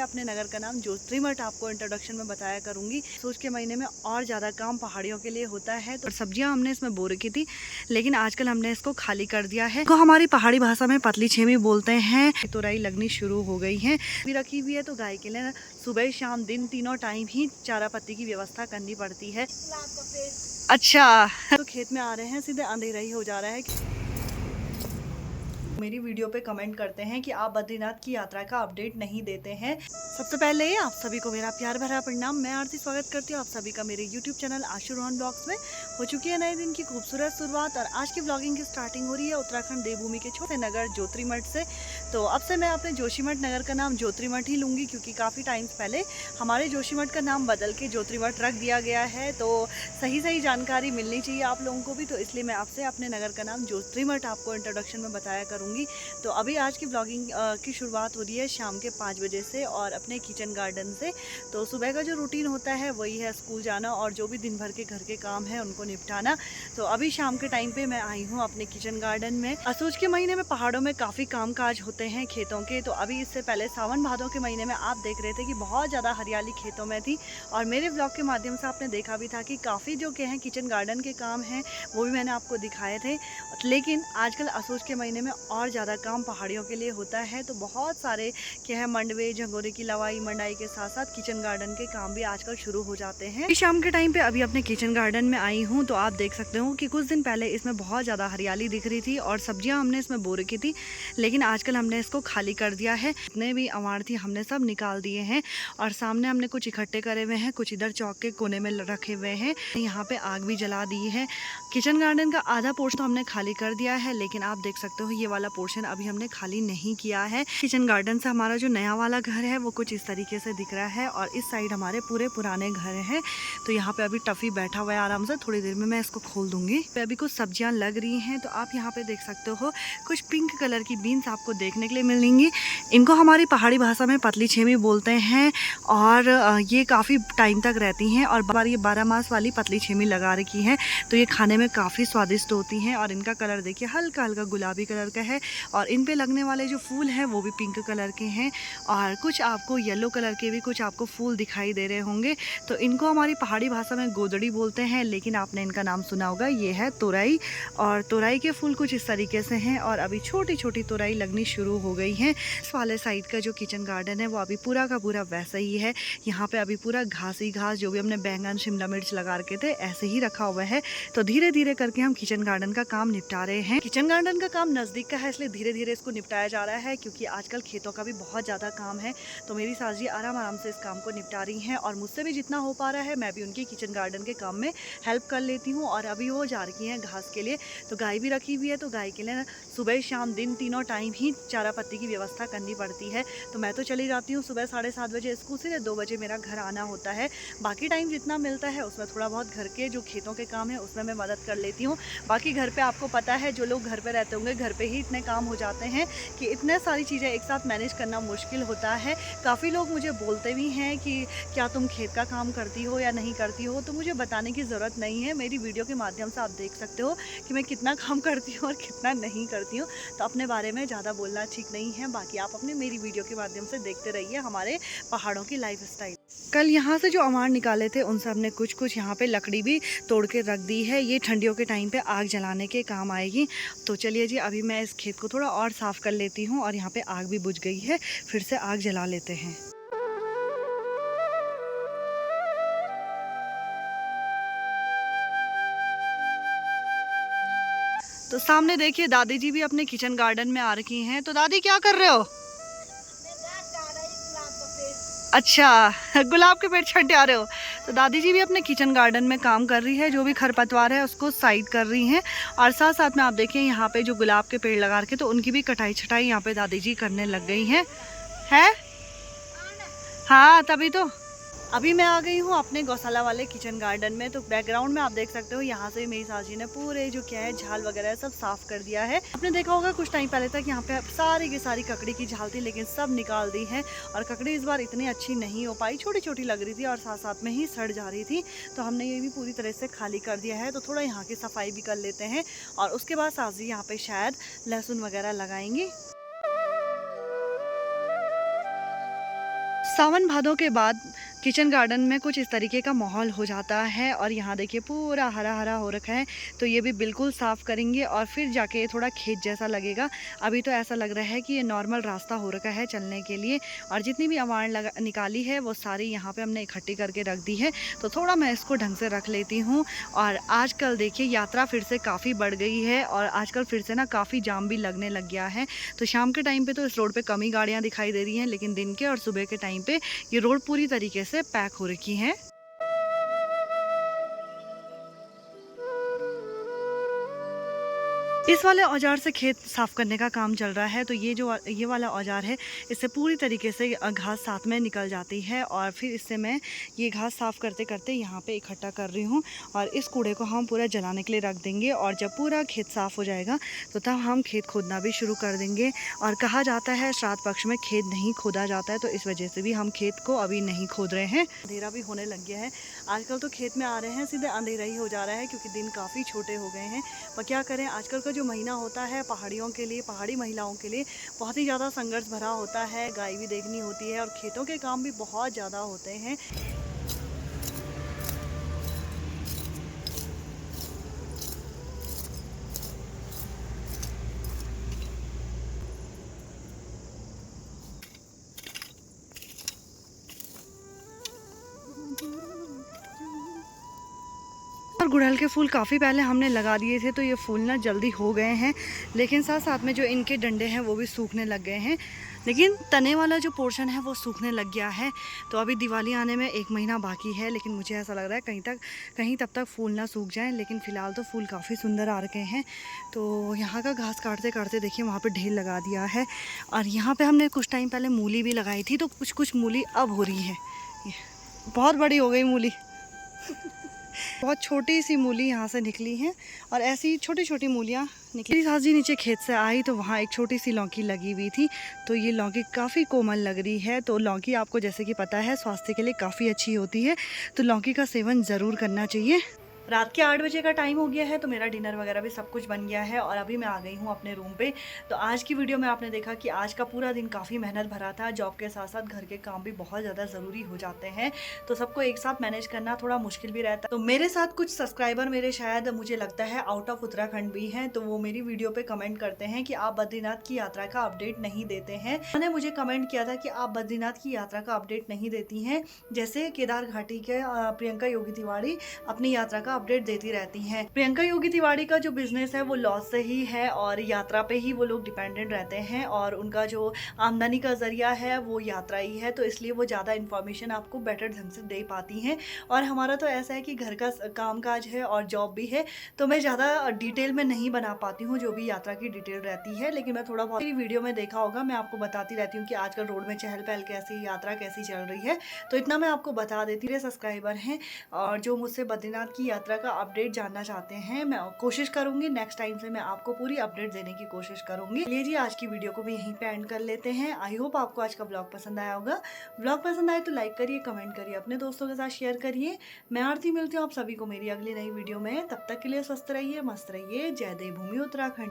अपने नगर का नाम ज्योतिर्मठ आपको इंट्रोडक्शन में बताया करूंगी। सोच के महीने में और ज़्यादा काम पहाड़ियों के लिए होता है। तो सब्जियां हमने इसमें बो रखी थी, लेकिन आजकल हमने इसको खाली कर दिया है। तो हमारी पहाड़ी भाषा में पतली छेमी बोलते हैं। तोरई लगनी शुरू हो गई है, भी रखी हुई है। तो गाय के लिए सुबह शाम दिन तीनों टाइम ही चारा पत्ती की व्यवस्था करनी पड़ती है। अच्छा, तो खेत में आ रहे हैं, सीधे अंधेरा ही हो जा रहा है। मेरी वीडियो पे कमेंट करते हैं कि आप बद्रीनाथ की यात्रा का अपडेट नहीं देते हैं। सबसे पहले आप सभी को मेरा प्यार भरा प्रणाम। मैं आरती स्वागत करती हूँ आप सभी का मेरे यूट्यूब चैनल आशु रोहन ब्लॉग्स में। हो चुकी है नए दिन की खूबसूरत शुरुआत और आज की ब्लॉगिंग की स्टार्टिंग हो रही है उत्तराखंड देवभूमि के छोटे नगर ज्योतिर्मठ से। तो अब से मैं अपने जोशीमठ नगर का नाम ज्योतिर्मठ ही लूँगी, क्योंकि काफ़ी टाइम्स पहले हमारे जोशीमठ का नाम बदल के ज्योतिर्मठ रख दिया गया है। तो सही जानकारी मिलनी चाहिए आप लोगों को भी, तो इसलिए मैं आपसे अपने नगर का नाम ज्योतिर्मठ आपको इंट्रोडक्शन में बताया करूँगी। तो अभी आज की ब्लॉगिंग की शुरुआत हो रही है शाम के 5 बजे से और अपने किचन गार्डन से। तो सुबह का जो रूटीन होता है वही है स्कूल जाना और जो भी दिन भर के घर के काम है उनको निपटाना। तो अभी शाम के टाइम पे मैं आई हूँ अपने किचन गार्डन में। असोज के महीने में पहाड़ों में काफ़ी काम काज होते हैं खेतों के। तो अभी इससे पहले सावन भादों के महीने में आप देख रहे थे कि बहुत ज़्यादा हरियाली खेतों में थी, और मेरे ब्लॉग के माध्यम से आपने देखा भी था कि काफ़ी जो के हैं किचन गार्डन के काम हैं वो भी मैंने आपको दिखाए थे। लेकिन आजकल असोज के महीने में और ज़्यादा काम पहाड़ियों के लिए होता है। तो बहुत सारे क्या है मंडवे झंगोरे की लवाई मंडाई के साथ साथ किचन गार्डन के काम भी आजकल शुरू हो जाते हैं। शाम के टाइम पे अभी अपने किचन गार्डन में आई हूँ, तो आप देख सकते हो कि कुछ दिन पहले इसमें बहुत ज़्यादा हरियाली दिख रही थी और सब्जियां हमने इसमें बो रखी थी, लेकिन आजकल हमने इसको खाली कर दिया है। जितने भी अवार थी हमने सब निकाल दिए हैं और सामने हमने कुछ इकट्ठे करे हुए हैं, कुछ इधर चौक के कोने में रखे हुए हैं। यहाँ पे आग भी जला दी है। किचन गार्डन का आधा पोर्शन तो हमने खाली कर दिया है, लेकिन आप देख सकते हो ये वाला पोर्शन अभी हमने खाली नहीं किया है। किचन गार्डन से हमारा जो नया वाला घर है वो कुछ इस तरीके से दिख रहा है और इस साइड हमारे पूरे पुराने घर हैं। तो यहाँ पे अभी टफी बैठा हुआ है आराम से, थोड़ी देर में मैं इसको खोल दूंगी। पे अभी कुछ सब्जियां लग रही हैं, तो आप यहाँ पे देख सकते हो कुछ पिंक कलर की बीन्स आपको देखने के लिए मिलेंगी। इनको हमारी पहाड़ी भाषा में पतली छेमी बोलते हैं और ये काफ़ी टाइम तक रहती हैं और ये 12 मास वाली पतली छेमी लगा रखी है। तो ये खाने में काफ़ी स्वादिष्ट होती हैं और इनका कलर देखिए हल्का हल्का गुलाबी कलर का है और इन पे लगने वाले जो फूल हैं वो भी पिंक कलर के हैं और कुछ आपको येलो कलर के भी कुछ आपको फूल दिखाई दे रहे होंगे। तो इनको हमारी पहाड़ी भाषा में गोदड़ी बोलते हैं, लेकिन आपने इनका नाम सुना होगा, ये है तोरई। और तोरई के फूल कुछ इस तरीके से हैं और अभी छोटी छोटी तोरई लगनी शुरू हो गई हैं। इस वाले साइड का जो किचन गार्डन है वो अभी पूरा का पूरा वैसा ही है। यहाँ पे अभी पूरा घास ही घास, जो भी हमने बैंगन शिमला मिर्च लगा रखे थे ऐसे ही रखा हुआ है। तो धीरे धीरे करके हम किचन गार्डन का काम निपटा रहे हैं। किचन गार्डन का काम नज़दीक का है, इसलिए धीरे धीरे इसको निपटाया जा रहा है, क्योंकि आजकल खेतों का भी बहुत ज़्यादा काम है। तो मेरी सास जी आराम से इस काम को निपटा रही हैं और मुझसे भी जितना हो पा रहा है मैं भी उनकी किचन गार्डन के काम में हेल्प कर लेती हूँ। और अभी वो जा रही हैं घास के लिए। तो गाय भी रखी हुई है, तो गाय के लिए सुबह शाम दिन तीनों टाइम ही चारा पत्ती की व्यवस्था करनी पड़ती है। तो मैं तो चली जाती हूँ सुबह 7:30 बजे स्कूल से, 2 बजे मेरा घर आना होता है। बाकी टाइम जितना मिलता है उसमें थोड़ा बहुत घर के जो खेतों के काम है उसमें मैं मदद कर लेती हूँ। बाकी घर पे आपको पता है जो लोग घर पे रहते होंगे घर पे ही इतने काम हो जाते हैं कि इतने सारी चीज़ें एक साथ मैनेज करना मुश्किल होता है। काफ़ी लोग मुझे बोलते भी हैं कि क्या तुम खेत का काम करती हो या नहीं करती हो, तो मुझे बताने की ज़रूरत नहीं है। मेरी वीडियो के माध्यम से आप देख सकते हो कि मैं कितना काम करती हूँ और कितना नहीं करती हूँ। तो अपने बारे में ज़्यादा बोलना ठीक नहीं है। बाकी आप अपने मेरी वीडियो के माध्यम से देखते रहिए हमारे पहाड़ों की लाइफ स्टाइल। कल यहाँ से जो अमार निकाले थे उनसे हमने कुछ यहाँ पे लकड़ी भी तोड़ के रख दी है। ये ठंडियों के टाइम पे आग जलाने के काम आएगी। तो चलिए जी, अभी मैं इस खेत को थोड़ा और साफ़ कर लेती हूँ और यहाँ पे आग भी बुझ गई है, फिर से आग जला लेते हैं। तो सामने देखिए दादी जी भी अपने किचन गार्डन में आ रखी हैं। तो दादी क्या कर रहे हो? अच्छा, गुलाब के पेड़ छंटे आ रहे हो। तो दादी जी भी अपने किचन गार्डन में काम कर रही है, जो भी खरपतवार है उसको साइड कर रही हैं। और साथ साथ में आप देखिए यहाँ पे जो गुलाब के पेड़ लगा रखे तो उनकी भी कटाई छटाई यहाँ पे दादी जी करने लग गई हैं। है? हाँ, तभी तो। अभी मैं आ गई हूँ अपने गौशाला वाले किचन गार्डन में। तो बैकग्राउंड में आप देख सकते हो यहाँ से मेरी सास जी ने पूरे जो क्या है झाल वगैरह सब साफ कर दिया है। आपने देखा होगा कुछ टाइम पहले तक यहाँ पे सारी की सारी ककड़ी की झाल थी, लेकिन सब निकाल दी है। और ककड़ी इस बार इतनी अच्छी नहीं हो पाई, छोटी छोटी लग रही थी और साथ साथ में ही सड़ जा रही थी। तो हमने ये भी पूरी तरह से खाली कर दिया है। तो थोड़ा यहाँ की सफाई भी कर लेते हैं और उसके बाद सास जी यहाँ पे शायद लहसुन वगैरह लगाएंगी। सावन भादों के बाद किचन गार्डन में कुछ इस तरीके का माहौल हो जाता है और यहाँ देखिए पूरा हरा हरा हो रखा है। तो ये भी बिल्कुल साफ़ करेंगे और फिर जाके थोड़ा खेत जैसा लगेगा। अभी तो ऐसा लग रहा है कि ये नॉर्मल रास्ता हो रखा है चलने के लिए। और जितनी भी अवार निकाली है वो सारी यहाँ पे हमने इकट्ठी करके रख दी है। तो थोड़ा मैं इसको ढंग से रख लेती हूँ। और आजकल देखिए यात्रा फिर से काफ़ी बढ़ गई है और आजकल फिर से ना काफ़ी जाम भी लगने लग गया है। तो शाम के टाइम पे तो इस रोड पे कम ही गाड़ियाँ दिखाई दे रही हैं, लेकिन दिन के और सुबह के टाइम पे ये रोड पूरी तरीके से पैक हो रखी हैं। इस वाले औजार से खेत साफ करने का काम चल रहा है। तो ये वाला औजार है, इससे पूरी तरीके से घास साथ में निकल जाती है और फिर इससे मैं ये घास साफ करते करते यहाँ पे इकट्ठा कर रही हूँ। और इस कूड़े को हम पूरा जलाने के लिए रख देंगे और जब पूरा खेत साफ हो जाएगा तो तब हम खेत खोदना भी शुरू कर देंगे। और कहा जाता है श्राद्ध पक्ष में खेत नहीं खोदा जाता है, तो इस वजह से भी हम खेत को अभी नहीं खोद रहे हैं। अंधेरा भी होने लग गया है। आजकल तो खेत में आ रहे हैं सीधे अंधेरा ही हो जा रहा है, क्योंकि दिन काफ़ी छोटे हो गए हैं। पर क्या करें, आजकल का जो महीना होता है पहाड़ियों के लिए, पहाड़ी महिलाओं के लिए बहुत ही ज़्यादा संघर्ष भरा होता है। गाय भी देखनी होती है और खेतों के काम भी बहुत ज़्यादा होते हैं। और गुड़हल के फूल काफ़ी पहले हमने लगा दिए थे, तो ये फूल ना जल्दी हो गए हैं, लेकिन साथ साथ में जो इनके डंडे हैं वो भी सूखने लग गए हैं। लेकिन तने वाला जो पोर्शन है वो सूखने लग गया है। तो अभी दिवाली आने में 1 महीना बाकी है, लेकिन मुझे ऐसा लग रहा है कहीं तब तक फूल ना सूख जाएं। लेकिन फ़िलहाल तो फूल काफ़ी सुंदर आ रखे हैं। तो यहाँ का घास काटते काटते देखिए वहाँ पे ढेर लगा दिया है। और यहाँ पे हमने कुछ टाइम पहले मूली भी लगाई थी, तो कुछ मूली अब हो रही है। बहुत बड़ी हो गई मूली। बहुत छोटी सी मूली यहाँ से निकली है और ऐसी छोटी छोटी मूलियाँ निकली। सास जी नीचे खेत से आई तो वहाँ एक छोटी सी लौकी लगी हुई थी। तो ये लौकी काफ़ी कोमल लग रही है। तो लौकी आपको जैसे कि पता है स्वास्थ्य के लिए काफ़ी अच्छी होती है, तो लौकी का सेवन ज़रूर करना चाहिए। रात के 8 बजे का टाइम हो गया है, तो मेरा डिनर वगैरह भी सब कुछ बन गया है और अभी मैं आ गई हूँ अपने रूम पे। तो आज की वीडियो में आपने देखा कि आज का पूरा दिन काफ़ी मेहनत भरा था। जॉब के साथ साथ घर के काम भी बहुत ज़्यादा ज़रूरी हो जाते हैं, तो सबको एक साथ मैनेज करना थोड़ा मुश्किल भी रहता है। तो मेरे साथ कुछ सब्सक्राइबर मेरे शायद मुझे लगता है आउट ऑफ उत्तराखंड भी हैं, तो वो मेरी वीडियो पर कमेंट करते हैं कि आप बद्रीनाथ की यात्रा का अपडेट नहीं देते हैं। उन्होंने मुझे कमेंट किया था कि आप बद्रीनाथ की यात्रा का अपडेट नहीं देती हैं, जैसे केदार घाटी के प्रियंका योगी तिवारी अपनी यात्रा का अपडेट देती रहती हैं। प्रियंका योगी तिवारी का जो बिजनेस है वो लॉस से ही है और यात्रा पे ही वो लोग डिपेंडेंट रहते हैं और उनका जो आमदनी का जरिया है वो यात्रा ही है, तो इसलिए वो ज़्यादा इन्फॉर्मेशन आपको बेटर ढंग से दे पाती हैं। और हमारा तो ऐसा है कि घर का काम काज है और जॉब भी है, तो मैं ज़्यादा डिटेल में नहीं बना पाती हूँ जो भी यात्रा की डिटेल रहती है। लेकिन मैं थोड़ा बहुत वीडियो में देखा होगा, मैं आपको बताती रहती हूँ कि आजकल रोड में चहल पहल कैसी, यात्रा कैसी चल रही है, तो इतना मैं आपको बता देती हूँ। सब्सक्राइबर हैं और जो मुझसे बद्रीनाथ की यात्रा का अपडेट जानना चाहते हैं, मैं कोशिश करूंगी नेक्स्ट टाइम से मैं आपको पूरी अपडेट देने की कोशिश करूंगी। चलिए जी, आज की वीडियो को भी यहीं पे एंड कर लेते हैं। आई होप आपको आज का ब्लॉग पसंद आया होगा। ब्लॉग पसंद आए तो लाइक करिए, कमेंट करिए, अपने दोस्तों के साथ शेयर करिए। मैं आरती, मिलती हूँ आप सभी को मेरी अगली नई वीडियो में। तब तक के लिए स्वस्थ रहिए, मस्त रहिए। जय देवभूमि उत्तराखंड।